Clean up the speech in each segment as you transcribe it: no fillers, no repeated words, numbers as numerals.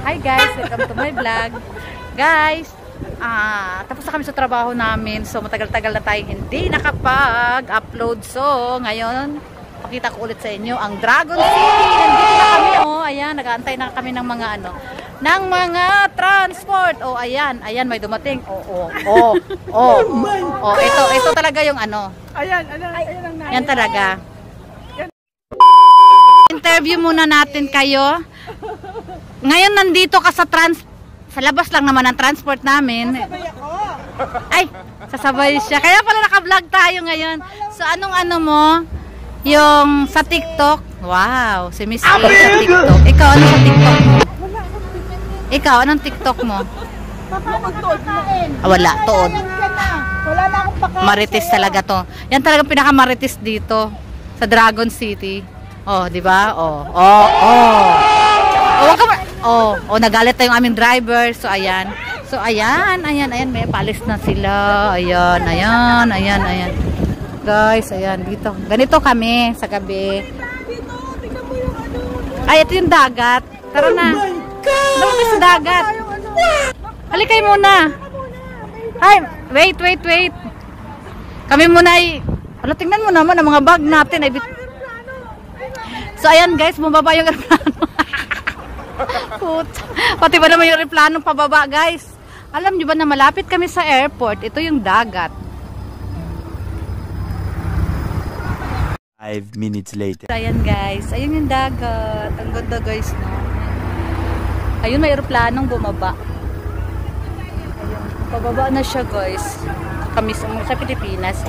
Hi guys, welcome to my vlog. Guys, tapos na kami sa trabaho namin. So matagal-tagal na tayo hindi nakapag-upload. So ngayon, pakita ko ulit sa inyo ang Dragon City. Nandito na kami, oh. Ayan, nag-aantay na kami ng mga ng mga transport. Oh, ayan, may dumating. Ito talaga yung Ayan ang nai. Yan talaga. Interview muna natin kayo. Ngayon nandito ka sa labas lang naman ang transport namin. Sasabay ako. Ay, sasabay siya. Kaya pala naka-vlog tayo ngayon. So anong mo? Yung sa TikTok. Wow, si Miss A sa TikTok. Ikaw, ano sa TikTok mo? Ikaw, anong TikTok mo? Wala, tuod. Wala na akong pakain. Marites talaga to. Yan talagang pinaka-marites dito sa Dragon City. Oh, di ba? Nagalit na yung aming driver. So ayan, may palis na sila. Ayan. Guys, ayan dito. Ganito kami sa gabi. Ay, ito yung dagat. Tara na. Lumabas sa dagat. Halikay muna. Ay, wait. Kami muna tingnan mo naman ang mga bag natin. So ayan guys, bumaba yung aeroplano. Pati ba naman yung aeroplano pababa guys. Alam nyo ba na malapit kami sa airport? Ito yung dagat. 5 minutes later. So ayan guys, ayun yung dagat. Ang ganda guys, no? Ayun, may aeroplanong bumaba. Ayun, pababa na siya guys. Kami sa Pilipinas.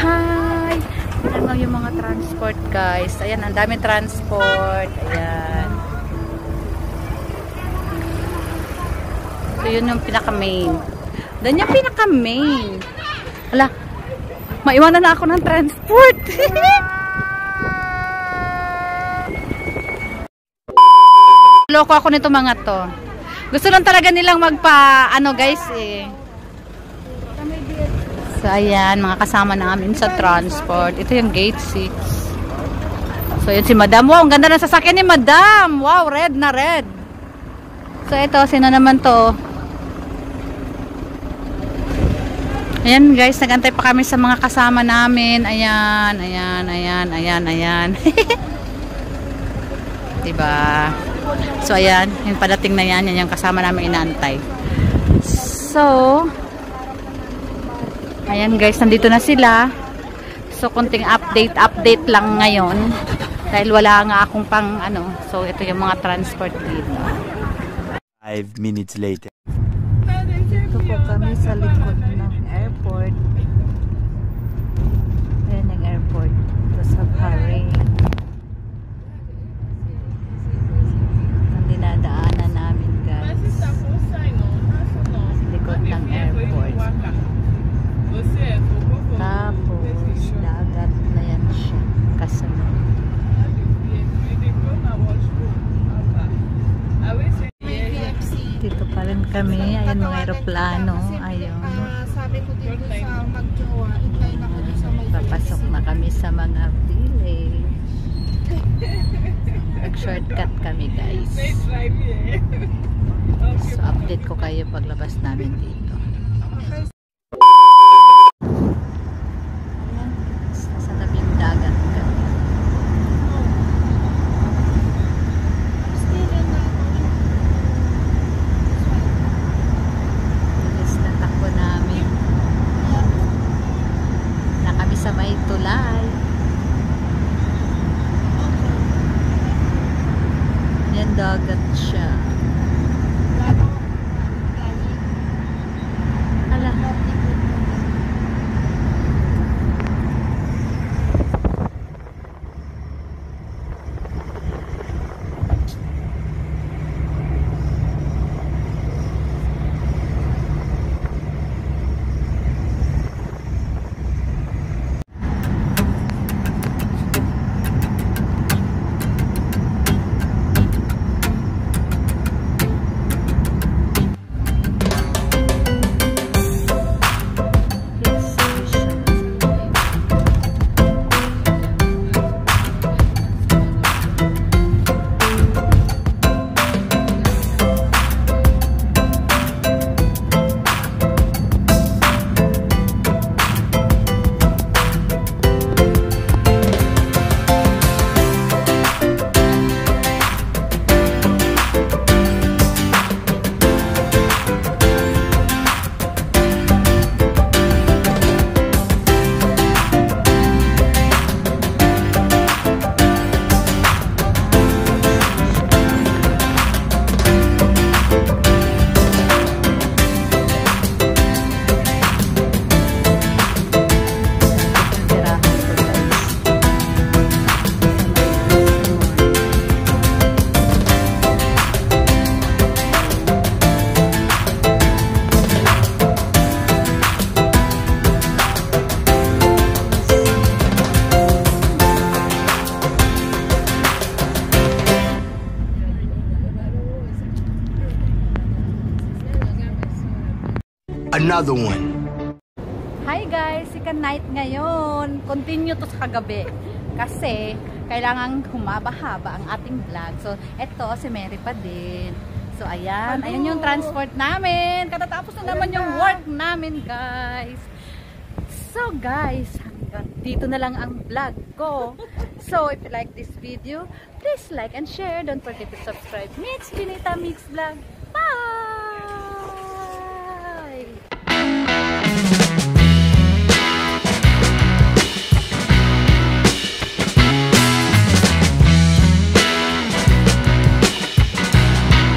Hi! Tignan yung mga transport guys. Ayan, ang daming transport. Ayan. So yun yung pinaka-main. Doon yung pinaka-main. Hala, maiwanan na ako ng transport. Loko ako nito mga to. Gusto lang talaga nilang guys eh. So ayan, mga kasama namin sa transport. Ito yung gate 6. So yun si Madam. Wow, ang ganda ng sasakyan ni Madam. Wow, red na red. So ito, sino naman to? Ayan guys, nagantay pa kami sa mga kasama namin. Ayan. Diba? So ayan, yung padating na yan yung kasama namin inaantay. So ayan guys, nandito na sila. So konting update lang ngayon. Dahil wala nga akong pang So ito yung mga transport dito. 5 minutes later. Ito po kami sa likod ng airport. Ayan yung airport. Ito sa Bahrain. Ang dinadaanan namin guys. Likod ng airport. Tapos dagat na yan siya. Kasunod. Dito pa rin kami. Ayan mga aeroplano. Ayun. Sabi ko dito sa magjowa, intay na kami sa may Papasok na kami sa mga village. Nag-shortcut kami guys. So update ko kayo paglabas namin dito. Ayan. Sa tabing dagat kami. Bilis na takbo namin. Na kami sa may tulay. Yan dagat siya. Ala. Another one. Hi guys, second night ngayon. Continue to sa kagabi. Kasi, kailangan humaba-haba ang ating vlog. So, eto, si Mary pa din. So, ayan. Ayan yung transport namin. Katatapos na naman yung work namin, guys. So, guys, hanggang dito na lang ang vlog ko. So, if you like this video, please like and share. Don't forget to subscribe. Mix Binita Mix Vlog.